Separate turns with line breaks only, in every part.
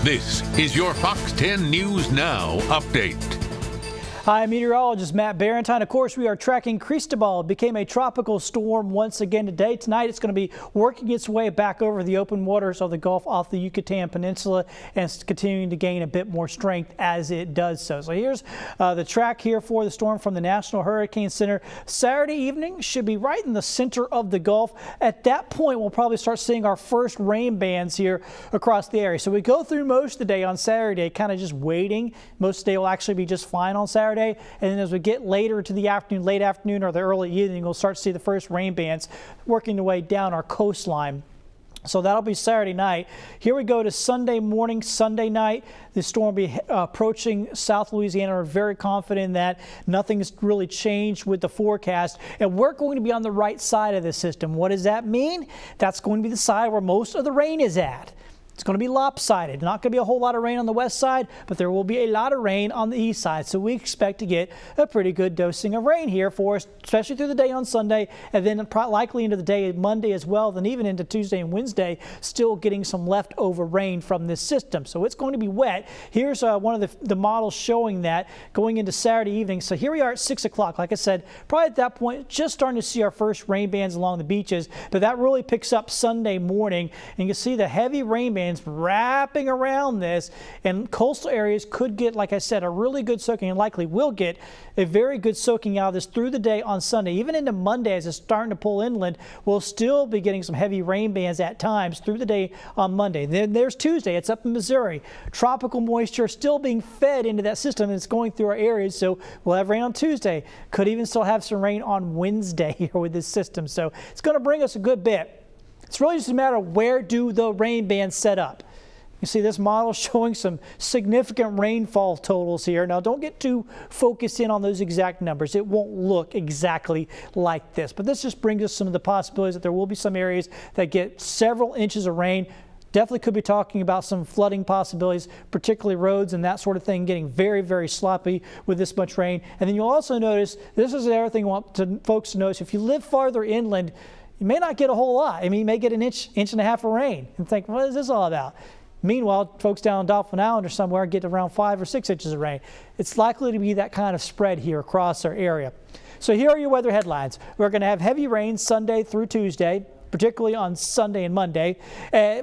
This is your Fox 10 News Now update.
Hi, meteorologist Matt Barentine. Of course, we are tracking Cristobal. It became a tropical storm once again today. Tonight, it's going to be working its way back over the open waters of the Gulf off the Yucatan Peninsula, and it's continuing to gain a bit more strength as it does so. So here's the track here for the storm from the National Hurricane Center. Saturday evening should be right in the center of the Gulf. At that point, we'll probably start seeing our first rain bands here across the area. So we go through most of the day on Saturday, kind of just waiting. Most of the day will actually be just fine on Saturday. And then as we get later to the afternoon, late afternoon or the early evening, we'll start to see the first rain bands working their way down our coastline. So that'll be Saturday night. Here we go to Sunday morning, Sunday night. The storm will be approaching South Louisiana. We're very confident that nothing's really changed with the forecast. And we're going to be on the right side of the system. What does that mean? That's going to be the side where most of the rain is at. It's going to be lopsided. Not going to be a whole lot of rain on the west side, but there will be a lot of rain on the east side. So we expect to get a pretty good dosing of rain here for us, especially through the day on Sunday, and then likely into the day Monday as well, then even into Tuesday and Wednesday, still getting some leftover rain from this system. So it's going to be wet. Here's one of the models showing that going into Saturday evening. So here we are at 6 o'clock. Like I said, probably at that point, just starting to see our first rain bands along the beaches, but that really picks up Sunday morning. And you can see the heavy rain bands wrapping around this, and coastal areas could get, like I said, a really good soaking, and likely will get a very good soaking out of this through the day on Sunday. Even into Monday, as it's starting to pull inland, we'll still be getting some heavy rain bands at times through the day on Monday. Then there's Tuesday. It's up in Missouri. Tropical moisture still being fed into that system, and it's going through our areas, so we'll have rain on Tuesday. Could even still have some rain on Wednesday here with this system, so it's going to bring us a good bit. It's really just a matter of where do the rain bands set up. You see this model showing some significant rainfall totals here. Now, don't get too focused in on those exact numbers. It won't look exactly like this, but this just brings us some of the possibilities that there will be some areas that get several inches of rain. Definitely could be talking about some flooding possibilities, particularly roads and that sort of thing, getting very, very sloppy with this much rain. And then you'll also notice, this is the other thing I want folks to notice, if you live farther inland, you may not get a whole lot. I mean, you may get an inch and a half of rain and think, what is this all about? Meanwhile, folks down on Dauphin Island or somewhere get around 5 or 6 inches of rain. It's likely to be that kind of spread here across our area. So here are your weather headlines. We're going to have heavy rain Sunday through Tuesday, particularly on Sunday and Monday.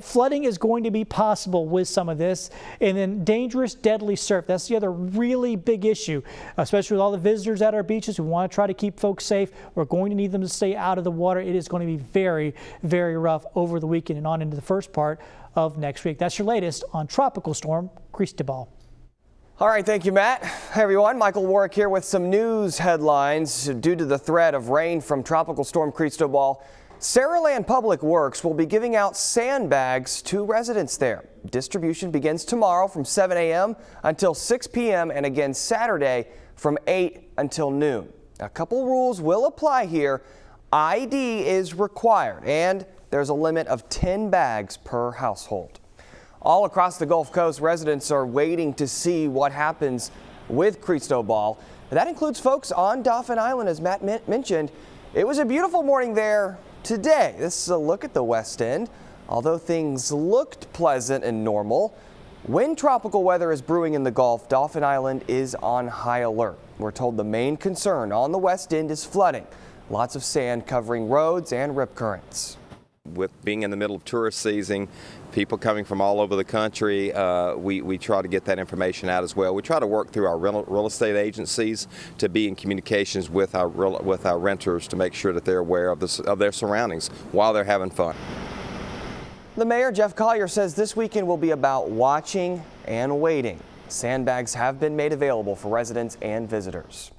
Flooding is going to be possible with some of this, and then dangerous, deadly surf. That's the other really big issue, especially with all the visitors at our beaches. We want to try to keep folks safe. We're going to need them to stay out of the water. It is going to be very, very rough over the weekend and on into the first part of next week. That's your latest on Tropical Storm Cristobal.
All right, thank you, Matt. Hey, everyone. Michael Warwick here with some news headlines. Due to the threat of rain from Tropical Storm Cristobal, Saraland Public Works will be giving out sandbags to residents there. Distribution begins tomorrow from 7 a.m. until 6 p.m. and again Saturday from 8 until noon. A couple rules will apply here. ID is required, and there's a limit of 10 bags per household. All across the Gulf Coast, residents are waiting to see what happens with Cristobal. That includes folks on Dauphin Island, as Matt mentioned. It was a beautiful morning there today. This is a look at the west end. Although things looked pleasant and normal, when tropical weather is brewing in the Gulf, Dauphin Island is on high alert. We're told the main concern on the west end is flooding. Lots of sand covering roads and rip currents.
With being in the middle of tourist season, people coming from all over the country, we try to get that information out as well. We try to work through our real estate agencies to be in communications with our renters to make sure that they're aware of their surroundings while they're having fun.
The mayor, Jeff Collier, says this weekend will be about watching and waiting. Sandbags have been made available for residents and visitors.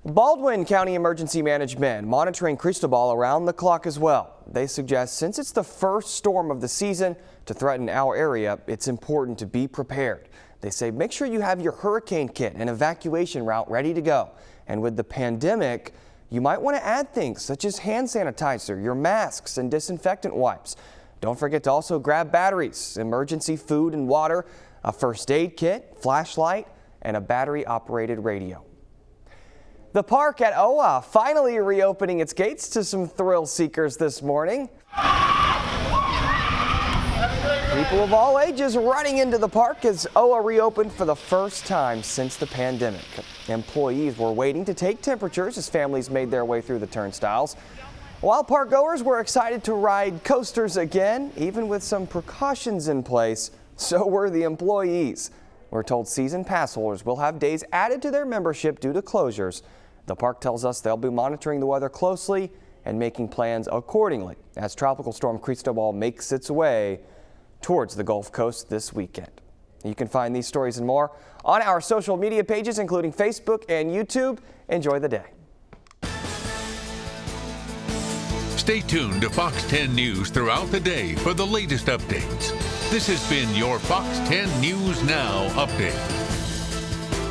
Baldwin County Emergency Management monitoring Cristobal around the clock as well. They suggest since it's the first storm of the season to threaten our area, it's important to be prepared. They say make sure you have your hurricane kit and evacuation route ready to go. And with the pandemic, you might want to add things such as hand sanitizer, your masks, and disinfectant wipes. Don't forget to also grab batteries, emergency food and water, a first aid kit, flashlight, and a battery-operated radio. The park at OWA finally reopening its gates to some thrill seekers this morning. People of all ages running into the park as OWA reopened for the first time since the pandemic. Employees were waiting to take temperatures as families made their way through the turnstiles, while park goers were excited to ride coasters again, even with some precautions in place. So were the employees. We're told season pass holders will have days added to their membership due to closures. The park tells us they'll be monitoring the weather closely and making plans accordingly as Tropical Storm Cristobal makes its way towards the Gulf Coast this weekend. You can find these stories and more on our social media pages, including Facebook and YouTube. Enjoy the day.
Stay tuned to Fox 10 News throughout the day for the latest updates. This has been your Fox 10 News Now update.